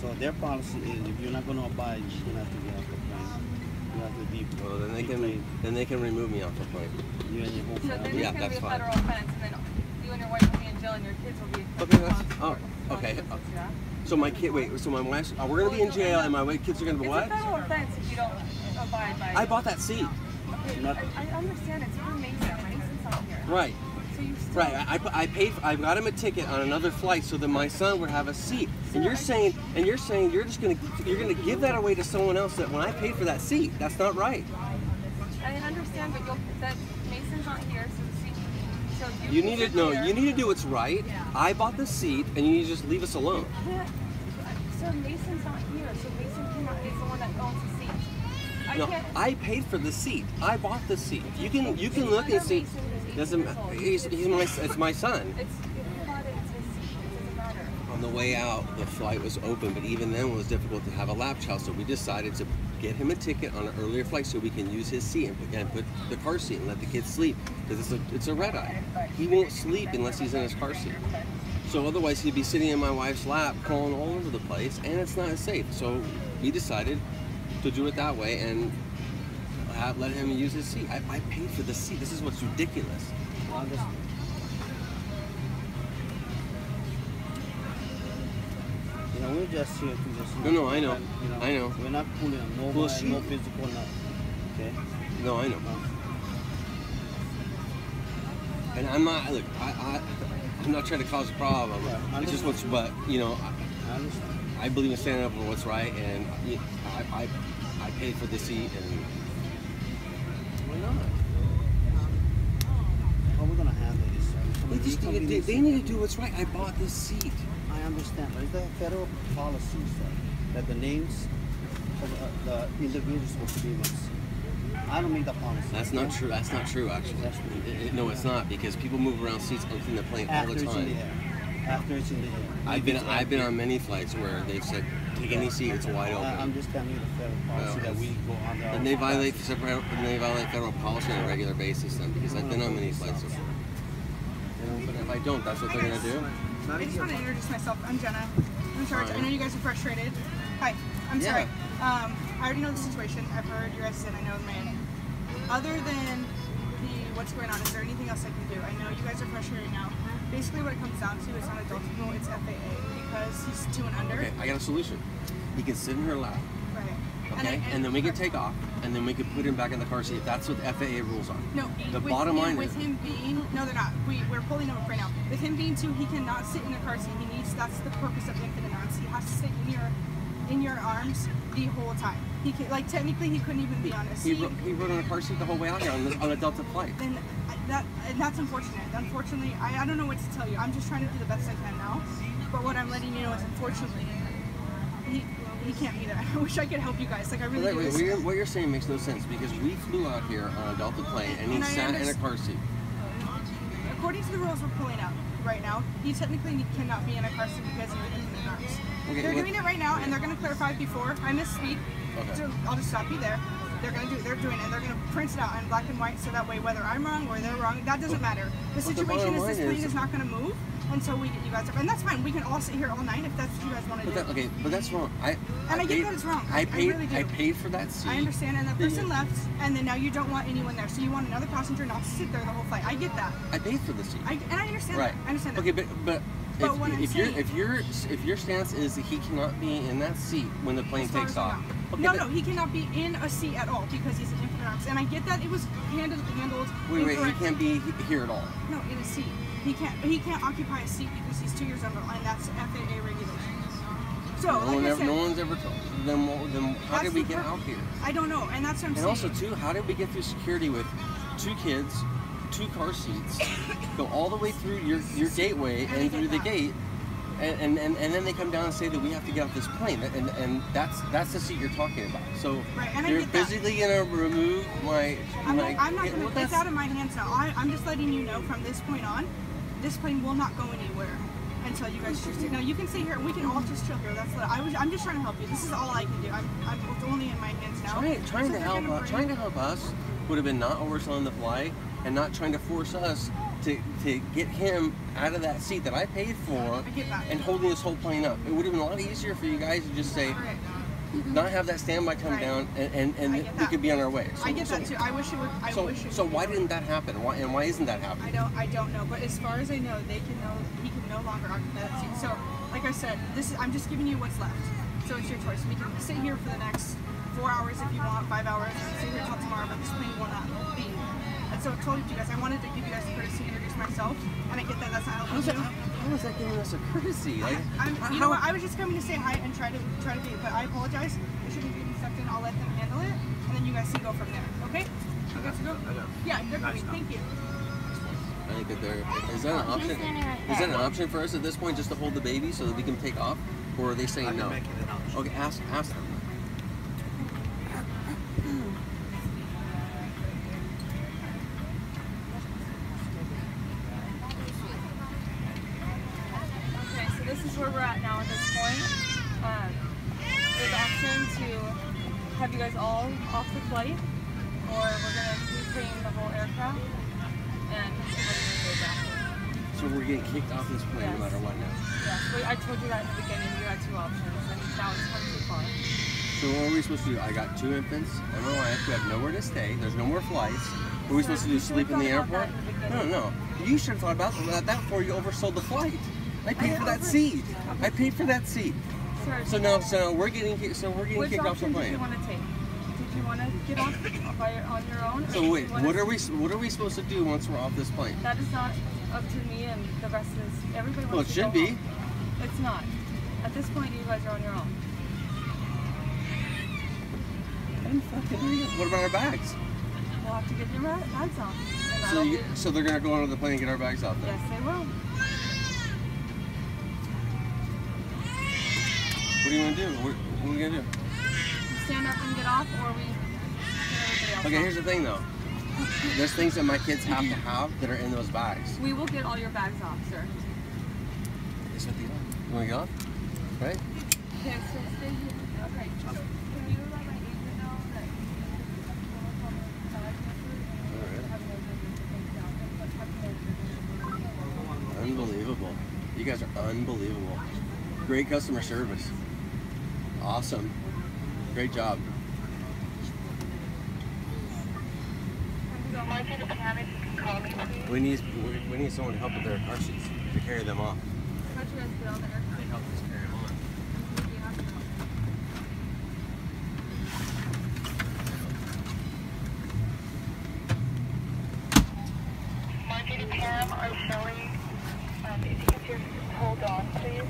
So their policy is if you're not going to abide, you're going to have to get off the plane. You have to be. Well, then they can remove me off the plane. You and your whole So then family. it's going to be a fine. federal offense, and then you and your wife will be in jail, and your kids will be. Okay. So my kid, so my wife's, we're going to be in jail, and my kids are going to be what? It's a federal offense if you don't abide by it. I bought that seat. Okay, I understand it's for Mason. Mason's not here. Right. So you still. Right. I got him a ticket on another flight so that my son would have a seat. And you're saying you're just going to give that away to someone else that when I paid for that seat. That's not right. I understand, but that Mason's not here, so the seat. So You need to do what's right. I bought the seat, and you need to just leave us alone. Yeah. So Mason's not here, so Mason cannot be the one that owns the seat. No, I paid for the seat. I bought the seat. You can look and see. Doesn't it's my son. It's his seat. It doesn't matter. On the way out, the flight was open, but even then it was difficult to have a lap child, so we decided to get him a ticket on an earlier flight so we can use his seat and put the car seat and let the kids sleep, because it's a red eye. He won't sleep unless he's in his car seat. So otherwise he'd be sitting in my wife's lap crawling all over the place, and it's not safe. So we decided to do it that way and let him use his seat. I paid for the seat. This is what's ridiculous. We're just here to just. No, I know. I know. We're not pulling on nobody, no physical, nothing. Okay. No, I know. And I'm not. Look, I'm not trying to cause a problem. Right. It's just what's. But I understand. I believe in standing up for what's right, and I paid for the seat, and why not? How are we gonna handle this? They need to do what's right. I bought this seat. I understand, but it's the federal policy, sir, that the names of the individuals are supposed to be in seat. I don't make the policy. That's not true. That's not true, actually. That's true. No, it's not, because people move around seats in the plane all the time. After it's in the air. After it's in the air. I've been on many flights where they've said, take any seat, it's wide open. I'm just telling you the federal policy that we go on. And they violate federal policy on a regular basis, then, because I've been on many flights. But if I don't, that's what they're gonna do. I just want to introduce myself. I'm Jenna. I'm in charge. I know you guys are frustrated. Hi. I'm sorry. I already know the situation. I've heard your guys' and I know the man. Other than what's going on, is there anything else I can do? I know you guys are frustrated now. Basically what it comes down to is not adult rule, it's FAA, because he's 2 and under. Okay, I got a solution. He can sit in her lap. Right. Okay, and then we can take off, and then we can put him back in the car seat. That's what the FAA rules are. No, the bottom line with him being, no they're not. We're pulling him up right now. With him being 2, he cannot sit in a car seat. That's the purpose of infant in arms. He has to sit in your arms the whole time. He can, technically he couldn't even be on a seat. He rode on a car seat the whole way out here on a Delta flight. And that's unfortunate. Unfortunately, I don't know what to tell you. I'm just trying to do the best I can now. But what I'm letting you know is, unfortunately, he can't be there. I wish I could help you guys. I really do. What you're saying makes no sense, because we flew out here on a Delta plane and he sat in a car seat. According to the rules we're pulling out right now, he technically cannot be in a car seat because he's an infant in arms. Okay, they're doing it right now, and they're going to clarify before I misspeak. Okay. So I'll just stop you there. They're going to do it. They're doing it. And they're going to print it out in black and white, so that way whether I'm wrong or they're wrong, that doesn't matter. The situation is this plane is not going to move until we get you guys up, and that's fine. We can all sit here all night if that's what you guys want to do. Okay, but that's wrong. I get that it's wrong. I really do. I paid for that seat. I understand, and that person left, and then now you don't want anyone there, so you want another passenger not to sit there the whole flight. I get that. I paid for the seat. And I understand that. I understand that. Okay, but if your stance is that he cannot be in that seat when the plane takes off. Okay, no, he cannot be in a seat at all because he's an infant in arms, and I get that it was handled. Wait, he can't be here at all. No, in a seat. He can't occupy a seat because he's 2 years under, and that's FAA regulations. So, no one's ever told them. Then how did we get out here? I don't know, and that's what I'm saying. And also, too, how did we get through security with 2 kids, 2 car seats, go all the way through your gateway and through the gate, and then they come down and say that we have to get off this plane, and that's the seat you're talking about. So you're physically gonna remove my. I'm not gonna. It's out of my hands now. I'm just letting you know from this point on, this plane will not go anywhere until you guys choose to. Now you can sit here and we can all just chill here. I'm just trying to help you. This is all I can do. It's only in my hands now. Trying to help us would have been not overselling the flight and not trying to force us to get him out of that seat that I paid for and holding this whole plane up. It would have been a lot easier for you guys to just say, not have that standby come down, and we could be on our way. So, I get that too. I wish it would. So why didn't that happen? Why isn't that happening? I don't know. But as far as I know, he can no longer occupy that seat. So, like I said, I'm just giving you what's left. So it's your choice. We can sit here for the next 4 hours if you want, 5 hours, and sit here until tomorrow. But this plane will not be. And so I told you guys, I wanted to give you guys the courtesy to introduce myself, and I get that that's not helping you. How is that giving us a courtesy? Like, you know what? I was just coming to say hi and try to be, but I apologize. I shouldn't be stuck in. I'll let them handle it, and then you guys can go from there. Okay? You guys can go. Yeah, they're coming. Thank you. I think that is that an option? Is that an option for us at this point, just to hold the baby so that we can take off, or are they saying no? Okay, ask them. This is where we're at now at this point. There's option to have you guys all off the flight, or we're going to retrain the whole aircraft and so we're getting kicked off this plane no matter what now? Yes, I told you that in the beginning. You had 2 options, and now it's come too far. So what are we supposed to do? I got 2 infants and my wife. We have nowhere to stay. There's no more flights. What are we supposed to do? Sleep in the airport? No. You should have thought about that before you oversold the flight. I paid for that seat. I paid for that seat. So now we're getting kicked off the plane. Which option did you want to take? Did you want to get off on your own? So wait, what are we supposed to do once we're off this plane? That is not up to me and the rest is everybody. Well, it should be. It's not. At this point, you guys are on your own. What about our bags? We'll have to get your bags off. So they're gonna go onto the plane and get our bags off then? Yes, they will. What do you want to do? What are we going to do? Stand up and get off, or we get everybody else Okay, off. here's the thing though. There's things that my kids have to have that are in those bags. We will get all your bags off, sir. You want to get off? Right? Okay, so stay here. Okay. Can you let my agent know that Unbelievable. You guys are unbelievable. Great customer service. Awesome. Great job. We need someone to help with their car seats to carry them off. how'd you guys get on the airplane? They help us carry them on. Market and Pam are showing. If you can just hold on, please.